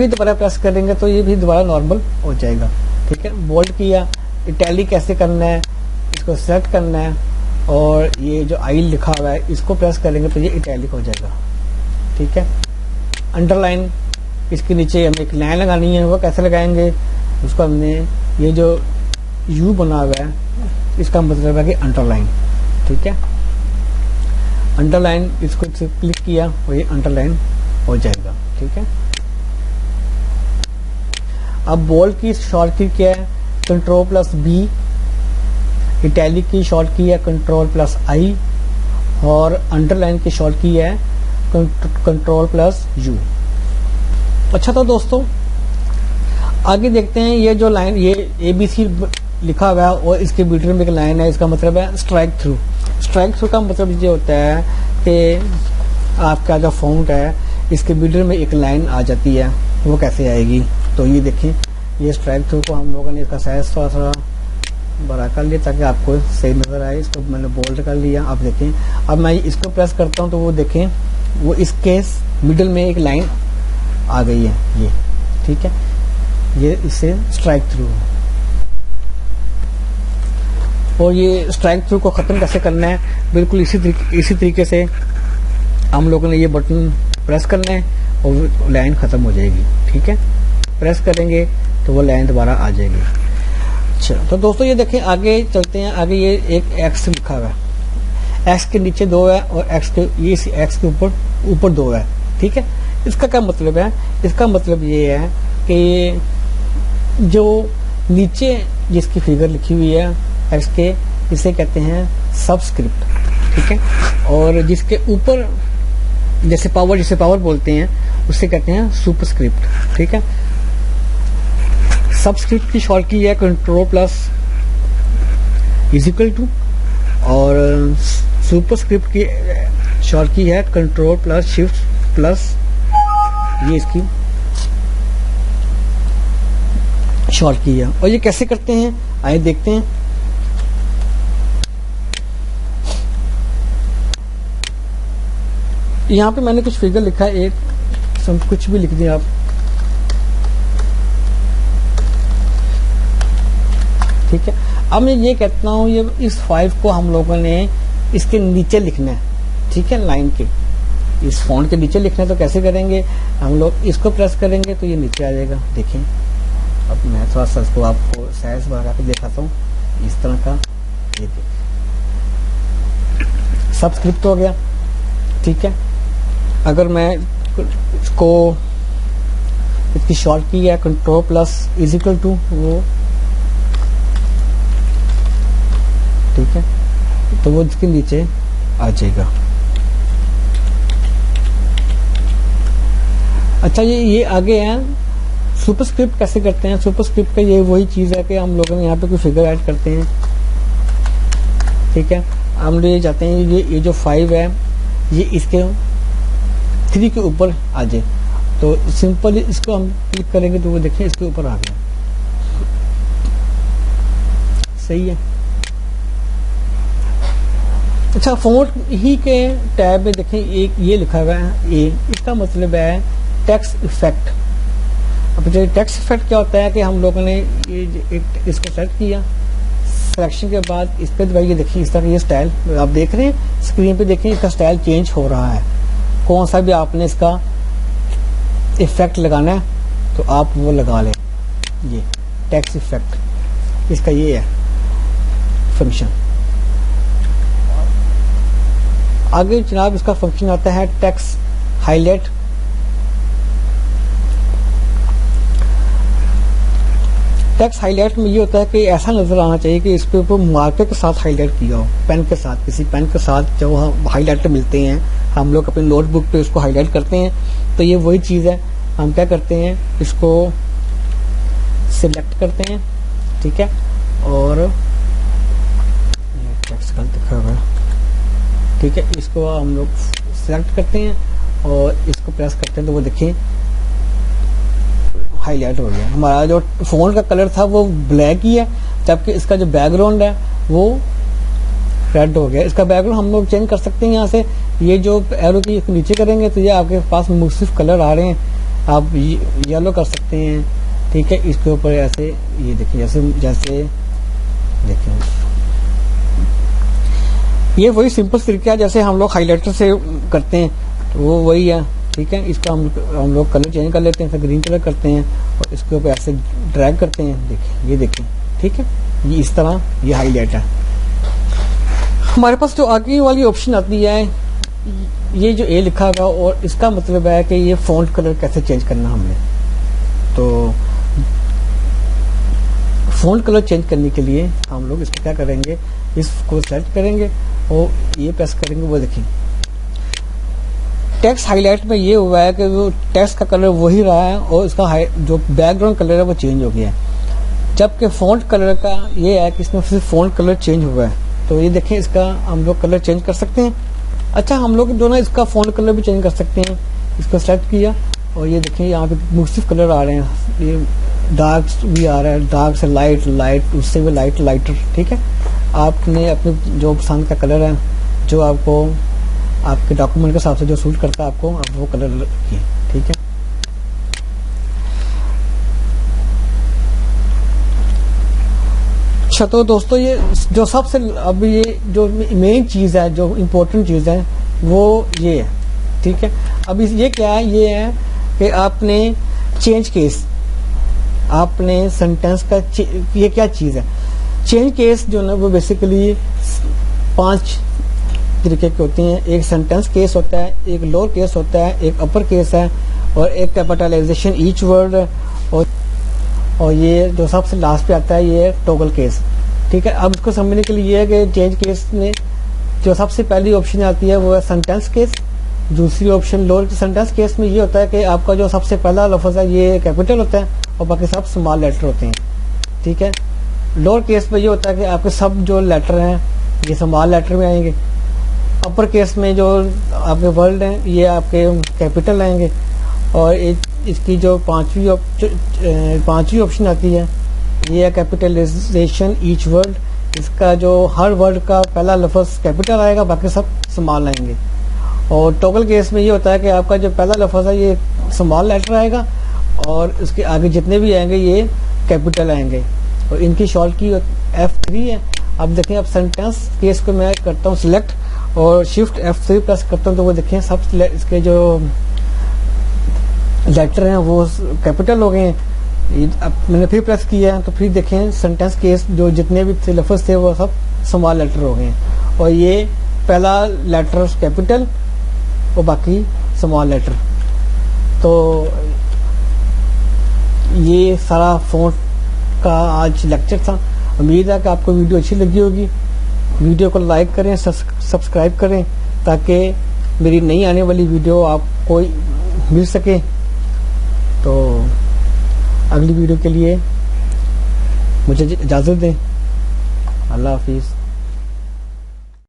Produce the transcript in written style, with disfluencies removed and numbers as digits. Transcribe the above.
پھر دوبارہ پریس کریں گے تو یہ بھی دوبارہ نارمل ہو جائے گا. ٹھیک ہے, بولڈ کیا, اٹیلک کیسے کرنا ہے, اس کو سلیکٹ کرنا ہے اور یہ جو آئی لکھا ہوا ہے اس کو پریس کریں گے تو یہ اٹیلک ہو جائے گا. ٹھیک ہے, انڈر لائن, اس کے نیچے ہمیں ایک لائن لگانی ہے, وہ کیسے لگائیں گے, اس کو ہم نے یہ جو یو بنا ہوا ہے اس کا مطلب ہے کہ انڈر لائن. ٹھیک ہے, انڈر لائن, اس کو کلک کیا اور یہ انڈر لائن ہو جائے گا. ٹھیک ہے, اب بولڈ کی شارٹ کی کیا ہے, کنٹرول پلس بی, اٹیلک کی شارٹ کی ہے کنٹرول پلس آئی, اور انڈر لائن کی شارٹ کی ہے کنٹرول پلس یو. اچھا تو دوستوں آگے دیکھتے ہیں, یہ جو لائن یہ اے بی سی لکھا ہوا ہے اور اس کے بیٹر میں ایک لائن ہے, اس کا مطلب ہے اسٹرائک تھرو. اسٹرائک تھرو کا مطلب یہ ہوتا ہے کہ آپ کا جو فونٹ ہے اس کے بیٹر میں ایک لائن آ جاتی ہے, وہ کیسے آئے گی. تو یہ دیکھیں, یہ اسٹرائک تھرو کو ہم لوگوں نے اس کا سائز تھوڑا سا بڑا کر لیا تاکہ آپ کو صحیح نظر آئے. اس کو میں نے بولڈ کر لیا. آپ دیکھیں, اب میں اس کو پریس کرتا ہوں تو وہ دیکھیں وہ اس کے مڈل میں ایک لائن آ گئی ہے یہ. ٹھیک ہے, یہ اس سے اسٹرائک تھرو. اور یہ اسٹرائک تھرو کو ختم کیسے کرنا ہے, بالکل اسی طریقے سے ہم لوگوں نے یہ بٹن پریس کرنا ہے اور لائن ختم ہو جائے گی. ٹھیک ہے, پریس کریں گے تو وہ لائن دوبارہ آ جائے گی. اچھا تو دوستوں یہ دیکھیں, آگے چلتے ہیں. آگے یہ ایک ایکس لکھا ہوا ہے, ایکس کے نیچے 2 ہے اور ایکس کے اوپر 2 ہے. ٹھیک ہے, اس کا کیا مطلب ہے, اس کا مطلب یہ ہے کہ جو نیچے جس کی فگر لکھی ہوئی ہے ایکس کے, اسے کہتے ہیں سبسکرپٹ. ٹھیک ہے, اور جس کے اوپر جیسے پاور بولتے ہیں اسے کہتے ہیں سپرسکرپٹ. ٹھیک ہے, سبسکرپٹ کی شارٹ کی ہے control plus is equal to, اور سپرسکرپٹ کی شارٹ کی ہے کنٹرول پلس شفٹ پلس, یہ اس کی شارٹ کی ہے. اور یہ کیسے کرتے ہیں آئے دیکھتے ہیں. یہاں پہ میں نے کچھ فگر لکھا ہے, ایک کچھ بھی لکھ دیں آپ. ٹھیک ہے, اب میں یہ کہتا ہوں یہ اس 5 کو ہم لوگوں نے اس کے نیچے لکھنا ہے. ٹھیک ہے, لائن کے اس فونٹ کے نیچے لکھنا ہے. تو کیسے کریں گے, ہم لوگ اس کو پریس کریں گے تو یہ نیچے آ جائے گا. دیکھیں, اب میں تھوڑا سا اس کو آپ کو سائز بڑھا کے دکھاتا ہوں. اس طرح کا یہ دیکھ سبسکرپٹ ہو گیا. ٹھیک ہے, اگر میں اس کو اس کی شارٹ کی ہے control plus is equal to وہ. ٹھیک ہے, تو وہ اس کے نیچے آ جائے گا. اچھا یہ آگے ہے سپرسکرپٹ کیسے کرتے ہیں. سپرسکرپٹ کا یہ وہی چیز ہے کہ ہم لوگوں نے یہاں پہ کوئی فگر ایڈ کرتے ہیں. ٹھیک ہے, ہم لوگ یہ چاہتے ہیں یہ جو 5 ہے یہ اس کے 3 کے اوپر آ جائے. تو سمپل اس کو ہم کلک کریں گے تو وہ دیکھیں اس کے اوپر آ گیا. صحیح ہے. اچھا, فونٹ ہی کے ٹیب میں دیکھیں ایک یہ لکھا ہوا ہے اے, اس کا مطلب ہے ٹیکسٹ افیکٹ. اب جو ٹیکسٹ افیکٹ کیا ہوتا ہے کہ ہم لوگوں نے اس کو سیلیکٹ کیا, سلیکشن کے بعد اس پہ دبائیے. دیکھیں اس طرح یہ اسٹائل آپ دیکھ رہے ہیں اسکرین پہ, دیکھیں اس کا اسٹائل چینج ہو رہا ہے. کون سا بھی آپ نے اس کا افیکٹ لگانا ہے تو آپ وہ لگا لیں. یہ ٹیکسٹ افیکٹ اس کا یہ ہے فنکشن. آگے جناب اس کا فنکشن آتا ہے text high light. Text high light میں یہ ہوتا ہے کہ ایسا نظر آنا چاہیے کہ اس کے اوپر مارکر کے ساتھ ہائی لائٹ کیا ہو, پین کے ساتھ, کسی پین کے ساتھ جو ہائی لائٹر ملتے ہیں ہم لوگ اپنی نوٹ بک پہ اس کو ہائی لائٹ کرتے ہیں. تو یہ وہی چیز ہے, ہم کیا کرتے ہیں اس کو سلیکٹ کرتے ہیں. ٹھیک ہے, اور ٹیکسٹ غلط لکھا ہوا ہے. ٹھیک ہے, اس کو ہم لوگ سلیکٹ کرتے ہیں اور اس کو پریس کرتے ہیں تو وہ دیکھیں ہائی لائٹ ہو گیا. ہمارا جو فون کا کلر تھا وہ بلیک ہی ہے, جبکہ اس کا جو بیک گراؤنڈ ہے وہ ریڈ ہو گیا. اس کا بیک گراؤنڈ ہم لوگ چینج کر سکتے ہیں یہاں سے. یہ جو ایرو کی نیچے کریں گے تو یہ آپ کے پاس مختلف کلر آ رہے ہیں. آپ یلو کر سکتے ہیں. ٹھیک ہے, اس کے اوپر ایسے یہ دیکھیں جیسے دیکھیں یہ وہی سمپل طریقہ ہے جیسے ہم لوگ ہائی لائٹر سے کرتے ہیں, تو وہ وہی ہے. ٹھیک ہے, اس کا ہم لوگ کلر چینج کر لیتے ہیں, پھر گرین کلر کرتے ہیں اور اس کے اوپر ایسے ڈریگ کرتے ہیں. دیکھیں یہ دیکھیں. ٹھیک ہے, یہ اس طرح یہ ہائی لائٹ ہے. ہمارے پاس جو آگے والی آپشن آتی ہے یہ جو اے لکھا گا, اور اس کا مطلب ہے کہ یہ فونٹ کلر کیسے چینج کرنا ہم نے. تو فونٹ کلر چینج کرنے کے لیے ہم لوگ اس کو کیا کریں گے, اس کو سلیکٹ کریں گے اور یہ پریس کریں گے. وہ دیکھیں ٹیکسٹ ہائی لائٹ میں یہ ہوا ہے کہ وہ ٹیکسٹ کا کلر وہی رہا ہے اور اس کا جو بیک گراؤنڈ کلر ہے وہ چینج ہو گیا ہے, جبکہ فونٹ کلر کا یہ ہے کہ اس میں صرف فونٹ کلر چینج ہوا ہے. تو یہ دیکھیں اس کا ہم لوگ کلر چینج کر سکتے ہیں. اچھا, ہم لوگ جو نا اس کا فونٹ کلر بھی چینج کر سکتے ہیں. اس کو سلیکٹ کیا اور یہ دیکھیں یہاں پہ مختلف کلر آ رہے ہیں. یہ ڈارک بھی آ رہا ہے, ڈارک سے لائٹ, لائٹ اس سے بھی لائٹ, لائٹر. ٹھیک ہے, آپ نے اپنے جو پسند کا کلر ہے, جو آپ کو آپ کے ڈاکومنٹ کے حساب سے جو سوٹ کرتا ہے آپ کو, آپ وہ کلر رکھیے. ٹھیک ہے, اچھا تو دوستو یہ جو سب سے اب یہ جو مین چیز ہے, جو امپورٹنٹ چیز ہے وہ یہ ہے. ٹھیک ہے, اب یہ کیا ہے, یہ ہے کہ آپ نے چینج کیس, آپ نے سینٹینس کا یہ کیا چیز ہے. چینج کیس جو نا وہ بیسیکلی 5 طریقے کے ہوتے ہیں. ایک سینٹینس کیس ہوتا ہے, ایک لوور کیس ہوتا ہے, ایک اپر کیس ہے, اور ایک کیپٹلائزیشن ایچ ورڈ, اور یہ جو سب سے لاسٹ پہ آتا ہے یہ ٹوگل کیس. ٹھیک ہے, اب اس کو سمجھنے کے لیے یہ ہے کہ چینج کیس میں جو سب سے پہلی آپشن آتی ہے وہ ہے سینٹینس کیس. دوسری آپشن لوور سینٹینس کیس میں یہ ہوتا ہے کہ آپ کا جو سب سے پہلا لفظ ہے یہ کیپٹل ہوتا ہے اور باقی سب اسمال لیٹر ہوتے ہیں. ٹھیک ہے, لوور کیس میں یہ ہوتا ہے کہ آپ کے سب جو لیٹر ہیں یہ اسمال لیٹر میں آئیں گے. اپر کیس میں جو آپ کے ورڈ ہیں یہ آپ کے کیپٹل آئیں گے. اور اس کی جو پانچویں آپشن آتی ہے یہ ہے کیپٹلائزیشن ایچ ورڈ. اس کا جو ہر ورڈ کا پہلا لفظ کیپٹل آئے گا, باقی سب اسمال آئیں گے. اور ٹوگل کیس میں یہ ہوتا ہے کہ آپ کا جو پہلا لفظ ہے یہ اسمال لیٹر آئے گا اور اس کے آگے جتنے بھی آئیں گے یہ کیپٹل آئیں گے. اور ان کی شارٹ کی F3 ہے. اب دیکھیں, اب سینٹینس کیس کو میں کرتا ہوں سلیکٹ اور شفٹ F3 پریس کرتا ہوں, تو وہ دیکھیں سب اس کے جو لیٹر ہیں وہ کیپٹل ہو گئے ہیں. اب میں نے پھر پریس کیا ہے تو پھر دیکھیں سینٹینس کیس جو جتنے بھی لفظ تھے وہ سب اسمال لیٹر ہو گئے ہیں, اور یہ پہلا لیٹر کیپٹل اور باقی اسمال لیٹر. تو یہ سارا فونٹ کا آج لیکچر تھا. امید ہے کہ آپ کو ویڈیو اچھی لگی ہوگی. ویڈیو کو لائک کریں, سبسکرائب کریں تاکہ میری نئی آنے والی ویڈیو آپ کو مل سکے. تو اگلی ویڈیو کے لیے مجھے اجازت دیں. اللہ حافظ.